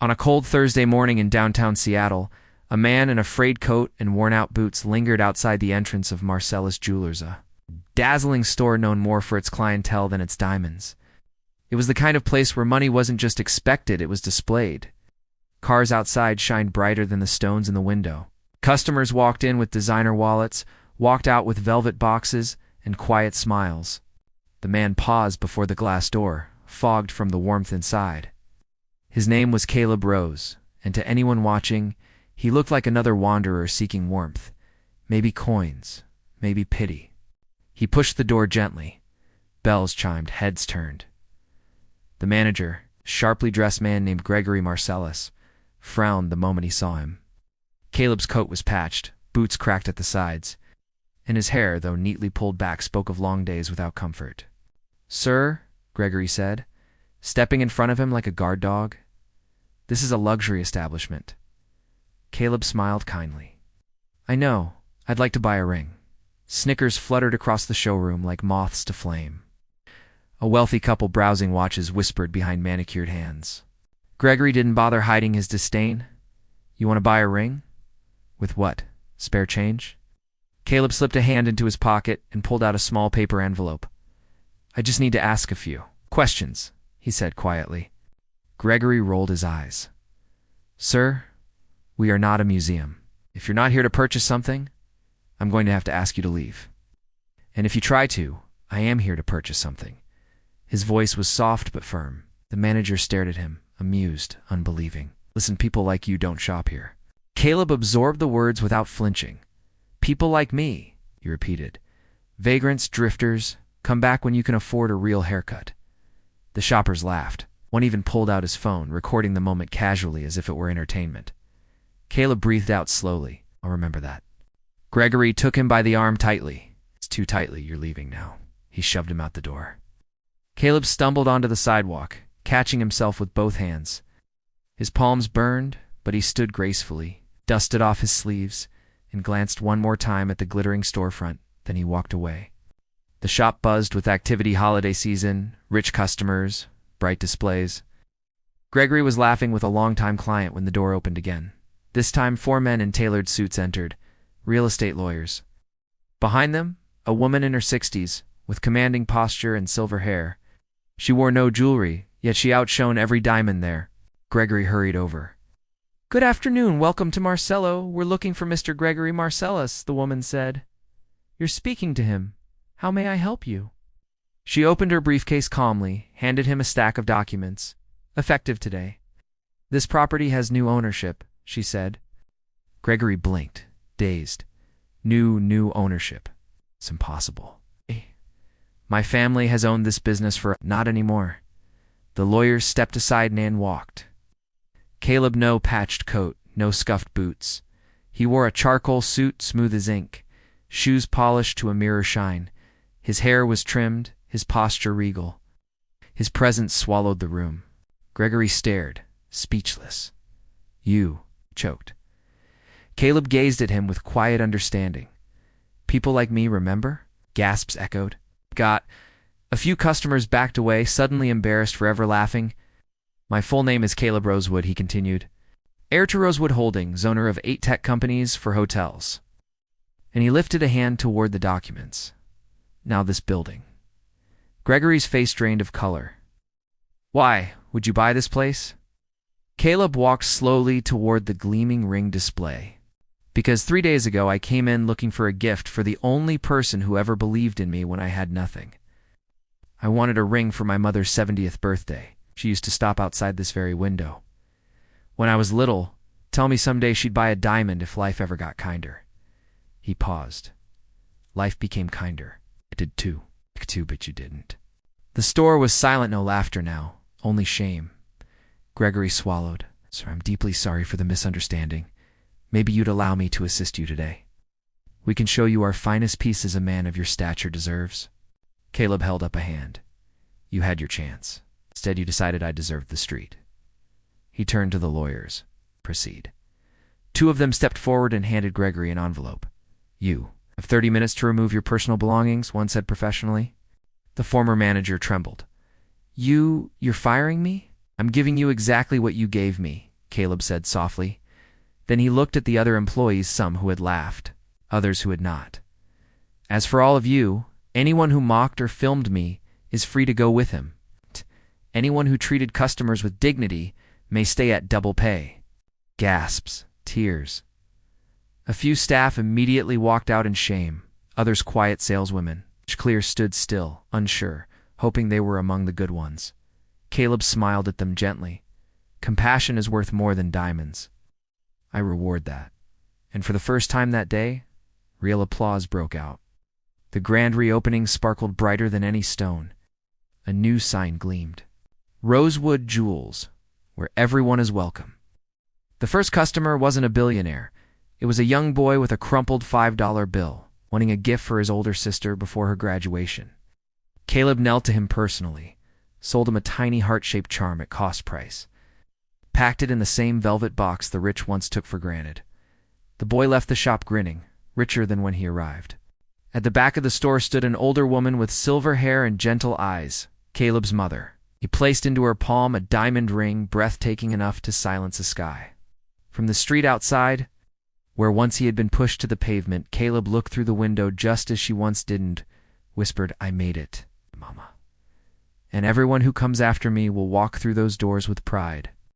On a cold Thursday morning in downtown Seattle, a man in a frayed coat and worn-out boots lingered outside the entrance of Marcellus Jewelers, a dazzling store known more for its clientele than its diamonds. It was the kind of place where money wasn't just expected, it was displayed. Cars outside shined brighter than the stones in the window. Customers walked in with designer wallets, walked out with velvet boxes and quiet smiles. The man paused before the glass door, fogged from the warmth inside. His name was Caleb Rose, and to anyone watching, he looked like another wanderer seeking warmth. Maybe coins, maybe pity. He pushed the door gently. Bells chimed, heads turned. The manager, a sharply dressed man named Gregory Marcellus, frowned the moment he saw him. Caleb's coat was patched, boots cracked at the sides, and his hair, though neatly pulled back, spoke of long days without comfort. "Sir," Gregory said, stepping in front of him like a guard dog, "this is a luxury establishment." Caleb smiled kindly. "I know. I'd like to buy a ring." Snickers fluttered across the showroom like moths to flame. A wealthy couple browsing watches whispered behind manicured hands. Gregory didn't bother hiding his disdain. "You want to buy a ring? With what? Spare change?" Caleb slipped a hand into his pocket and pulled out a small paper envelope. "I just need to ask a few questions," he said quietly. Gregory rolled his eyes. "Sir, we are not a museum. If you're not here to purchase something, I'm going to have to ask you to leave. And if you try to, I am here to purchase something." His voice was soft but firm. The manager stared at him, amused, unbelieving. "Listen, people like you don't shop here." Caleb absorbed the words without flinching. "People like me," he repeated. "Vagrants, drifters, come back when you can afford a real haircut." The shoppers laughed. One even pulled out his phone, recording the moment casually as if it were entertainment. Caleb breathed out slowly. "I'll remember that." Gregory took him by the arm tightly. "It's too tightly, you're leaving now." He shoved him out the door. Caleb stumbled onto the sidewalk, catching himself with both hands. His palms burned, but he stood gracefully, dusted off his sleeves, and glanced one more time at the glittering storefront. Then he walked away. The shop buzzed with activity holiday season, rich customers, bright displays. Gregory was laughing with a longtime client when the door opened again. This time 4 men in tailored suits entered, real estate lawyers. Behind them, a woman in her 60s, with commanding posture and silver hair. She wore no jewelry, yet she outshone every diamond there. Gregory hurried over. "Good afternoon, welcome to Marcello. We're looking for Mr. Gregory Marcellus," the woman said. "You're speaking to him. How may I help you?" She opened her briefcase calmly, handed him a stack of documents. "Effective today." "This property has new ownership," she said. Gregory blinked, dazed. New ownership. It's impossible. "My family has owned this business for—" "Not anymore." The lawyers stepped aside and walked. Caleb no patched coat, no scuffed boots. He wore a charcoal suit smooth as ink, shoes polished to a mirror shine. His hair was trimmed, his posture regal. His presence swallowed the room. Gregory stared, speechless. "You," choked. Caleb gazed at him with quiet understanding. "People like me, remember?" Gasps echoed. "Got—" A few customers backed away, suddenly embarrassed, forever laughing. "My full name is Caleb Rosewood," he continued. "Heir to Rosewood Holdings, owner of 8 tech companies for hotels." And he lifted a hand toward the documents. "Now this building." Gregory's face drained of color. "Why, would you buy this place?" Caleb walked slowly toward the gleaming ring display. "Because 3 days ago I came in looking for a gift for the only person who ever believed in me when I had nothing. I wanted a ring for my mother's 70th birthday. She used to stop outside this very window. When I was little, tell me someday she'd buy a diamond if life ever got kinder." He paused. "Life became kinder. It did too. But you didn't." The store was silent, no laughter now, only shame. Gregory swallowed. "Sir, I'm deeply sorry for the misunderstanding. Maybe you'd allow me to assist you today. We can show you our finest pieces a man of your stature deserves." Caleb held up a hand. "You had your chance. Instead, you decided I deserved the street." He turned to the lawyers. "Proceed." 2 of them stepped forward and handed Gregory an envelope. "You have 30 minutes to remove your personal belongings," one said professionally. The former manager trembled. You're firing me?" "I'm giving you exactly what you gave me," Caleb said softly. Then he looked at the other employees, some who had laughed, others who had not. As for all of you, anyone who mocked or filmed me is free to go with him. Anyone who treated customers with dignity may stay at double pay. Gasps, tears. A few staff immediately walked out in shame, others quiet saleswomen. Clear stood still, unsure, hoping they were among the good ones. Caleb smiled at them gently. Compassion is worth more than diamonds. I reward that. And for the first time that day, real applause broke out. The grand reopening sparkled brighter than any stone. A new sign gleamed. Rosewood Jewels, where everyone is welcome. The first customer wasn't a billionaire. It was a young boy with a crumpled $5 bill, wanting a gift for his older sister before her graduation. Caleb knelt to him personally, sold him a tiny heart-shaped charm at cost price, packed it in the same velvet box the rich once took for granted. The boy left the shop grinning, richer than when he arrived. At the back of the store stood an older woman with silver hair and gentle eyes, Caleb's mother. He placed into her palm a diamond ring breathtaking enough to silence a sky. From the street outside, where once he had been pushed to the pavement, Caleb looked through the window just as she once didn't, whispered, "I made it, Mama. And everyone who comes after me will walk through those doors with pride."